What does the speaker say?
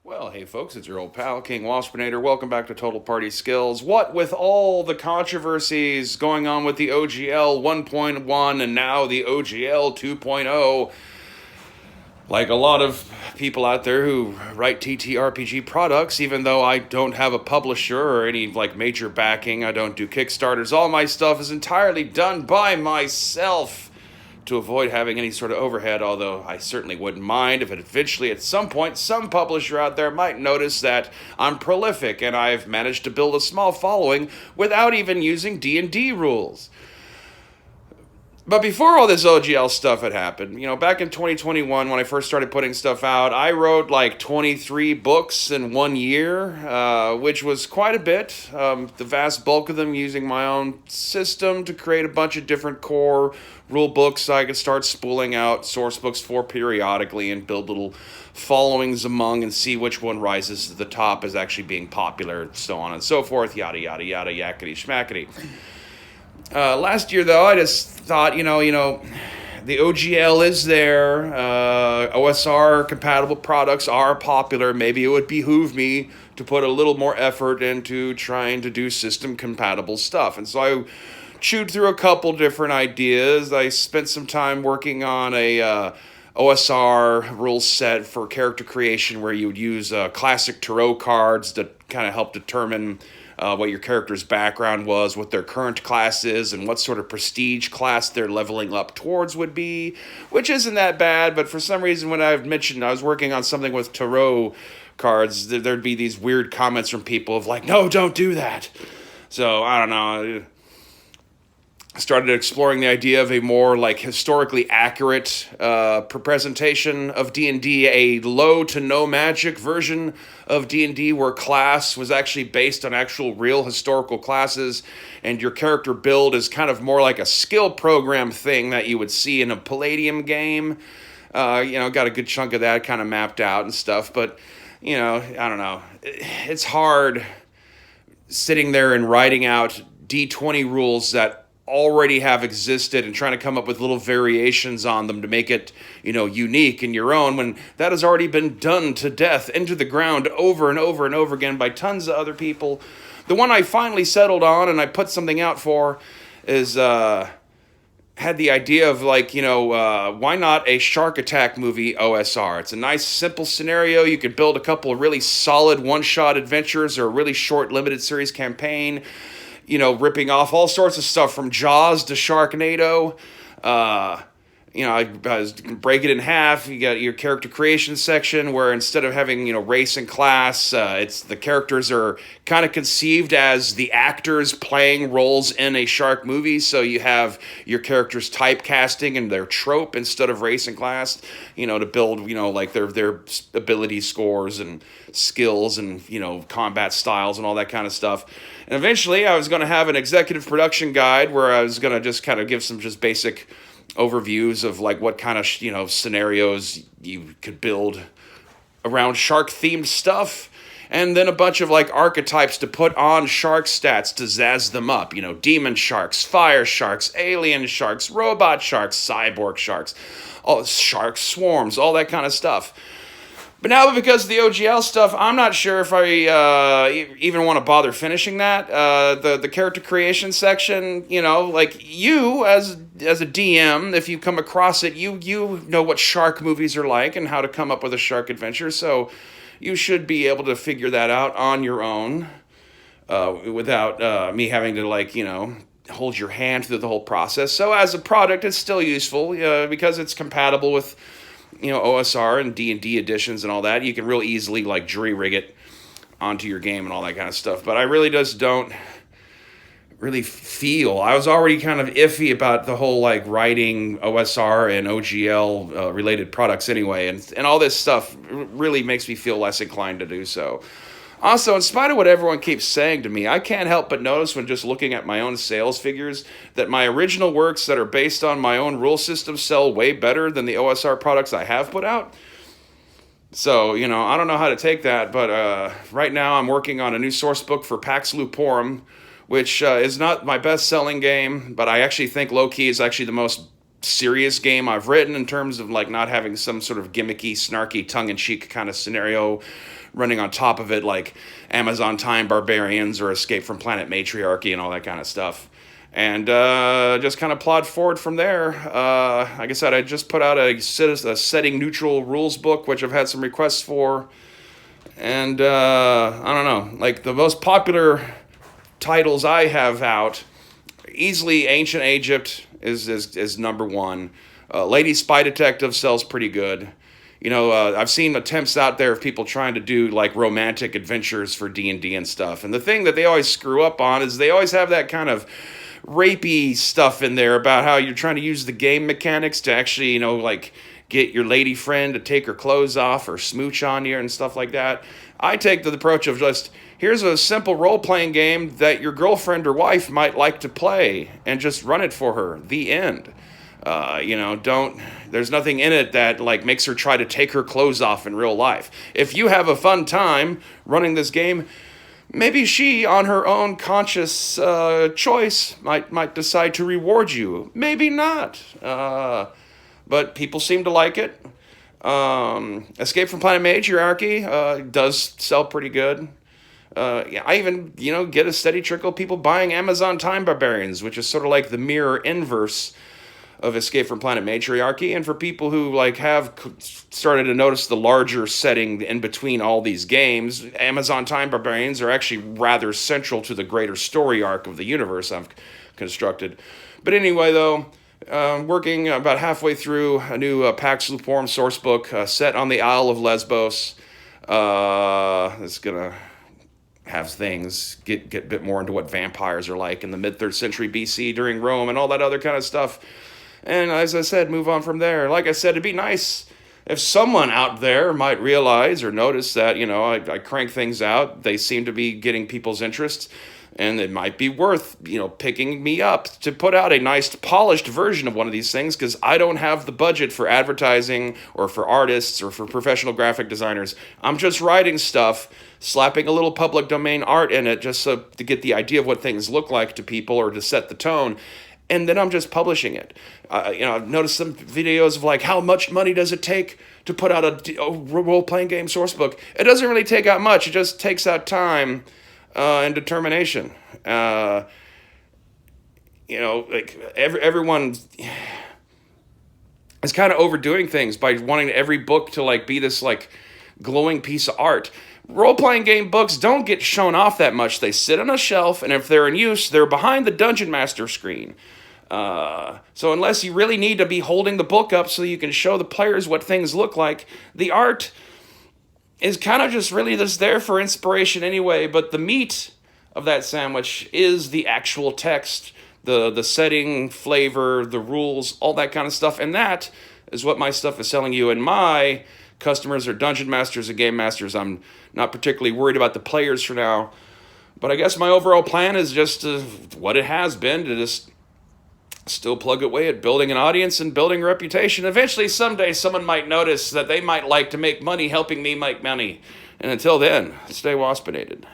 Well, hey folks, it's your old pal, King Waspinator. Welcome back to Total Party Skills. What with all the controversies going on with the OGL 1.1 and now the OGL 2.0, like a lot of people out there who write TTRPG products, even though I don't have a publisher or any like major backing, I don't do Kickstarters, all my stuff is entirely done by myself to avoid having any sort of overhead, although I certainly wouldn't mind if it eventually at some point some publisher out there might notice that I'm prolific and I've managed to build a small following without even using D&D rules. But before all this OGL stuff had happened, back in 2021 when I first started putting stuff out, I wrote like 23 books in 1 year, which was quite a bit. The vast bulk of them using my own system to create a bunch of different core rule books so I could start spooling out source books for periodically and build little followings among and see which one rises to the top as actually being popular, so on and so forth, yada, yada, yada, yakety schmackety. Last year, though, I just thought, the OGL is there. OSR compatible products are popular. Maybe it would behoove me to put a little more effort into trying to do system compatible stuff. And so I chewed through a couple different ideas. I spent some time working on a OSR rule set for character creation where you would use classic tarot cards to kind of help determine what your character's background was, what their current class is, and what sort of prestige class they're leveling up towards would be, which isn't that bad, but for some reason when I've mentioned I was working on something with tarot cards, there'd be these weird comments from people of like, no, don't do that. So, I don't know, started exploring the idea of a more like historically accurate presentation of D&D, a low to no magic version of D&D where class was actually based on actual real historical classes and your character build is kind of more like a skill program thing that you would see in a Palladium game. Got a good chunk of that kind of mapped out and stuff, but I don't know. It's hard sitting there and writing out D20 rules that already have existed and trying to come up with little variations on them to make it, unique and your own when that has already been done to death into the ground over and over and over again by tons of other people. The one I finally settled on and I put something out for is had the idea of why not a shark attack movie OSR? It's a nice simple scenario. You could build a couple of really solid one-shot adventures or a really short limited series campaign, ripping off all sorts of stuff from Jaws to Sharknado. I was break it in half. You got your character creation section where instead of having, race and class, it's the characters are kind of conceived as the actors playing roles in a shark movie. So you have your characters typecasting and their trope instead of race and class, to build, like their ability scores and skills and, combat styles and all that kind of stuff. And eventually I was going to have an executive production guide where I was going to just kind of give some just basic overviews of like what kind of, scenarios you could build around shark themed stuff. And then a bunch of like archetypes to put on shark stats to zazz them up. Demon sharks, fire sharks, alien sharks, robot sharks, cyborg sharks, all shark swarms, all that kind of stuff. But now, because of the OGL stuff, I'm not sure if I even want to bother finishing that. The character creation section, like you as a DM, if you come across it, you know what shark movies are like and how to come up with a shark adventure. So you should be able to figure that out on your own without me having to hold your hand through the whole process. So as a product, it's still useful because it's compatible with OSR and D&D editions and all that. You can real easily jury rig it onto your game and all that kind of stuff. But I really just don't really feel. I was already kind of iffy about the whole writing OSR and OGL related products anyway, and all this stuff really makes me feel less inclined to do so. Also, in spite of what everyone keeps saying to me, I can't help but notice when just looking at my own sales figures that my original works that are based on my own rule system sell way better than the OSR products I have put out. So, I don't know how to take that, but right now I'm working on a new source book for Pax Luporum, which is not my best-selling game, but I actually think low-key is actually the most serious game I've written in terms of like not having some sort of gimmicky, snarky, tongue-in-cheek kind of scenario running on top of it, like Amazon Time Barbarians or Escape from Planet Matriarchy and all that kind of stuff. And just kind of plod forward from there. Like I said, I just put out a setting neutral rules book, which I've had some requests for. And I don't know, like the most popular titles I have out, easily Ancient Egypt is number one. Lady Spy Detective sells pretty good. You know, I've seen attempts out there of people trying to do like romantic adventures for D&D and stuff. And the thing that they always screw up on is they always have that kind of rapey stuff in there about how you're trying to use the game mechanics to actually, you know, like get your lady friend to take her clothes off or smooch on you and stuff like that. I take the approach of just, here's a simple role-playing game that your girlfriend or wife might like to play and just run it for her. The end. You know, there's nothing in it that like makes her try to take her clothes off in real life. If you have a fun time running this game, maybe she, on her own conscious choice, might decide to reward you. Maybe not. But people seem to like it. Escape from Planet Matriarchy does sell pretty good. Yeah, I even, you know, get a steady trickle of people buying Amazon Time Barbarians, which is sort of like the mirror inverse of Escape from Planet Matriarchy. And for people who like have started to notice the larger setting in between all these games, Amazon Time Barbarians are actually rather central to the greater story arc of the universe I've constructed. But anyway, though, working about halfway through a new Pax Luporum sourcebook set on the Isle of Lesbos. It's gonna have things get a bit more into what vampires are like in the mid-3rd century BC during Rome and all that other kind of stuff. And as I said, move on from there. Like I said, it'd be nice if someone out there might realize or notice that, you know, I crank things out. They seem to be getting people's interest. And it might be worth, you know, picking me up to put out a nice polished version of one of these things, because I don't have the budget for advertising or for artists or for professional graphic designers. I'm just writing stuff, slapping a little public domain art in it just so to get the idea of what things look like to people or to set the tone. And then I'm just publishing it. You know, I've noticed some videos of like, how much money does it take to put out a role-playing game source book? It doesn't really take out much. It just takes out time and determination. You know, like everyone is kind of overdoing things by wanting every book to like be this like glowing piece of art. Role-playing game books don't get shown off that much. They sit on a shelf, and if they're in use, they're behind the Dungeon Master screen. So unless you really need to be holding the book up so you can show the players what things look like, the art is kind of just really just there for inspiration anyway, but the meat of that sandwich is the actual text, the setting, flavor, the rules, all that kind of stuff, and that is what my stuff is selling you. And my customers are dungeon masters and game masters. I'm not particularly worried about the players for now, but I guess my overall plan is just what it has been, to just still plug away at building an audience and building a reputation. Eventually, someday, someone might notice that they might like to make money helping me make money. And until then, stay waspinated.